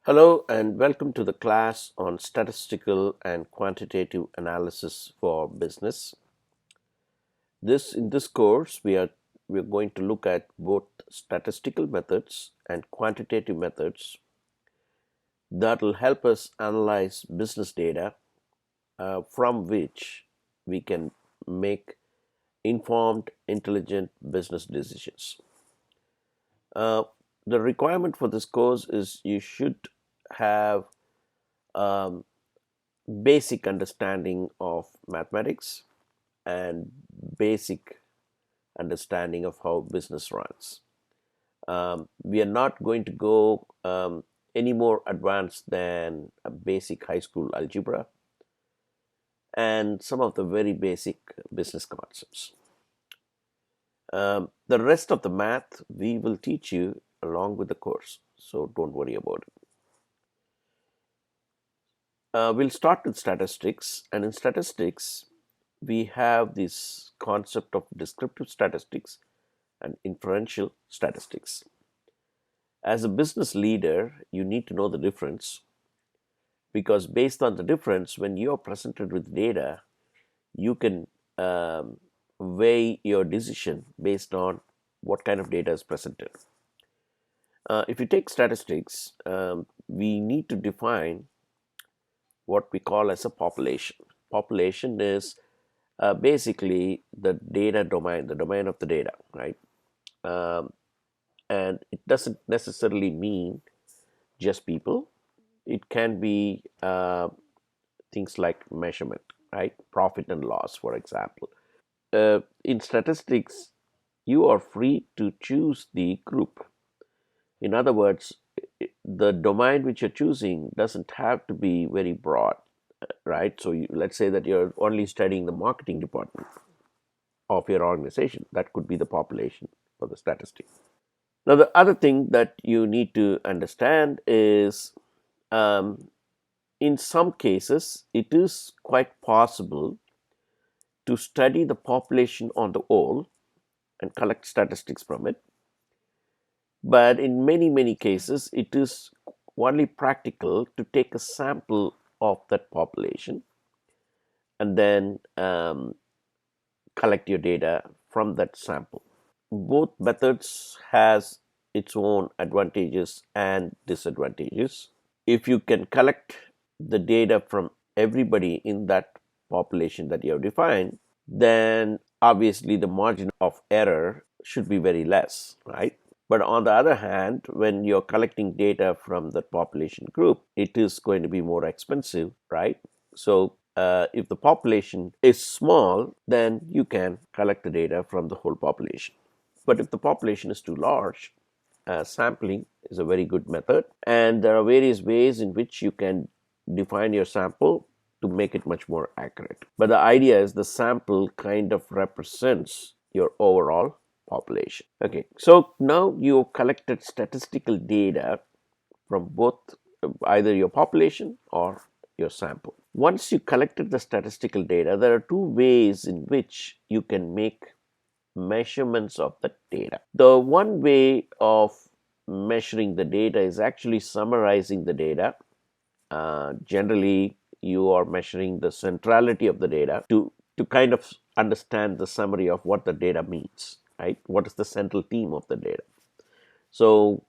Hello and welcome to the class on statistical and quantitative analysis for business. In this course we're going to look at both statistical methods and quantitative methods that will help us analyze business data from which we can make informed, intelligent business decisions. Uh, the requirement for this course is you should have um, basic understanding of mathematics and basic understanding of how business runs. We are not going to go any more advanced than a basic high school algebra and some of the very basic business concepts. The rest of the math we will teach you along with the course, so don't worry about it. We'll start with statistics, and in statistics, we have this concept of descriptive statistics and inferential statistics. As a business leader, you need to know the difference because based on the difference, when you're presented with data, you can weigh your decision based on what kind of data is presented. If you take statistics, we need to define what we call as a population. Population is basically the data domain, the domain of the data, right? Um, and it doesn't necessarily mean just people. It can be things like measurement, right? Profit and loss, for example. In statistics, you are free to choose the group. In other words, the domain which you're choosing doesn't have to be very broad, right? So let's say that you're only studying the marketing department of your organization. That could be the population for the statistic. Now, the other thing that you need to understand is um, in some cases, it is quite possible to study the population on the whole and collect statistics from it. But in many cases, it is only practical to take a sample of that population and then collect your data from that sample. Both methods has its own advantages and disadvantages. If you can collect the data from everybody in that population that you have defined, then obviously the margin of error should be very less, right? But on the other hand, when you're collecting data from the population group, it is going to be more expensive, right? So if the population is small, then you can collect the data from the whole population. But if the population is too large, sampling is a very good method. And there are various ways in which you can define your sample to make it much more accurate. But the idea is the sample kind of represents your overall population. Okay, so now you've collected statistical data from both either your population or your sample. Once you collected the statistical data, there are two ways in which you can make measurements of the data. The one way of measuring the data is actually summarizing the data. Generally, you are measuring the centrality of the data to kind of understand the summary of what the data means, right? What is the central theme of the data? So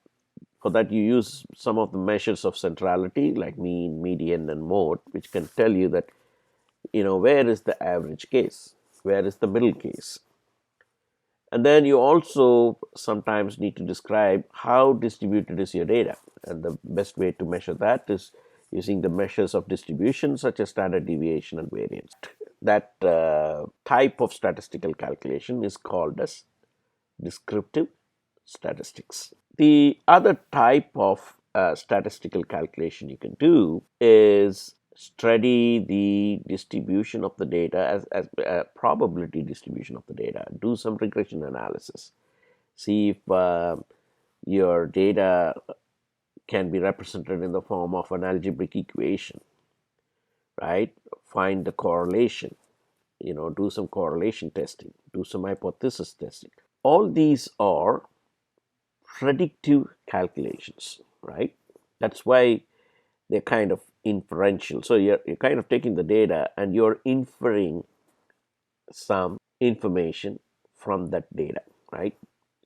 for that, you use some of the measures of centrality like mean, median, and mode, which can tell you that, where is the average case? Where is the middle case? And then you also sometimes need to describe how distributed is your data. And the best way to measure that is using the measures of distribution such as standard deviation and variance. That type of statistical calculation is called as descriptive statistics. The other type of statistical calculation you can do is study the distribution of the data as probability distribution of the data. Do some regression analysis. See if your data can be represented in the form of an algebraic equation, right? Find the correlation, do some correlation testing, do some hypothesis testing. All these are predictive calculations, right? That's why they're kind of inferential. So you're kind of taking the data and you're inferring some information from that data, right?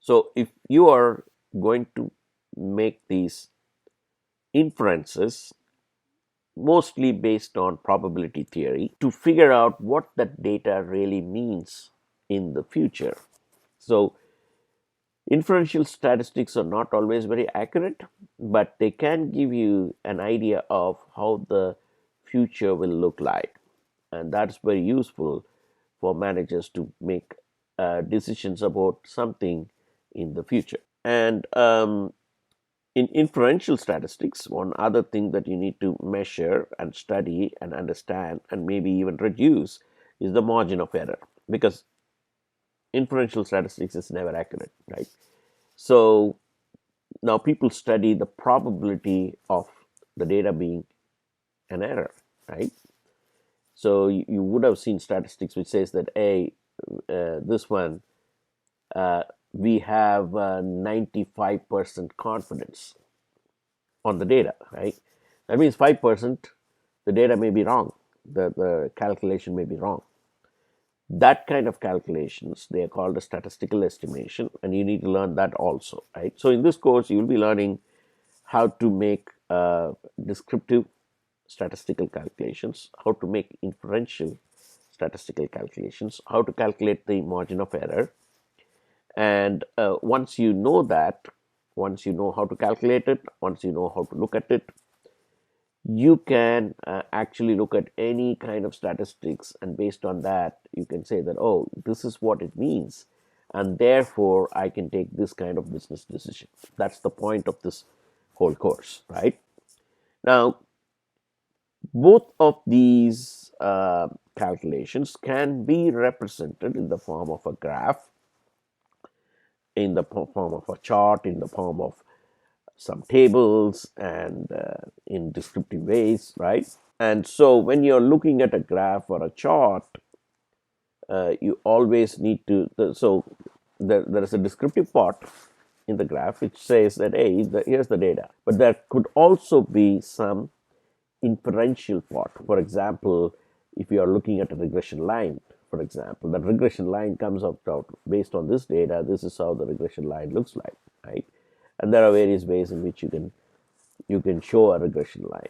So if you are going to make these inferences mostly based on probability theory to figure out what that data really means in the future. So inferential statistics are not always very accurate, but they can give you an idea of how the future will look like. And that's very useful for managers to make decisions about something in the future. And in inferential statistics, one other thing that you need to measure and study and understand and maybe even reduce is the margin of error, because inferential statistics is never accurate, right? So now people study the probability of the data being an error, right? So you would have seen statistics which says that this one we have 95% confidence on the data, right? That means 5% the data may be wrong, the calculation may be wrong. That kind of calculations, they are called a statistical estimation, and you need to learn that also, right? So in this course you will be learning how to make descriptive statistical calculations, how to make inferential statistical calculations, how to calculate the margin of error. And once you know that, once you know how to calculate it, once you know how to look at it, you can actually look at any kind of statistics, and based on that you can say that, oh, this is what it means, and therefore I can take this kind of business decision. That's the point of this whole course, right? Now, both of these calculations can be represented in the form of a graph, in the form of a chart, in the form of some tables, and in descriptive ways, right? And so when you're looking at a graph or a chart, you always need to, so there is a descriptive part in the graph which says that, hey, here's the data. But there could also be some inferential part. For example, if you are looking at a regression line, for example, that regression line comes out based on this data. This is how the regression line looks like, right? And there are various ways in which you can show a regression line.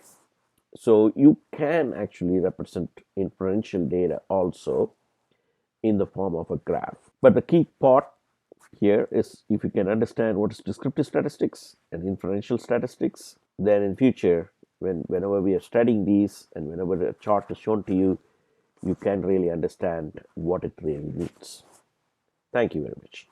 So you can actually represent inferential data also in the form of a graph. But the key part here is, if you can understand what is descriptive statistics and inferential statistics, then in future, whenever we are studying these and whenever a chart is shown to you, you can really understand what it really means. Thank you very much.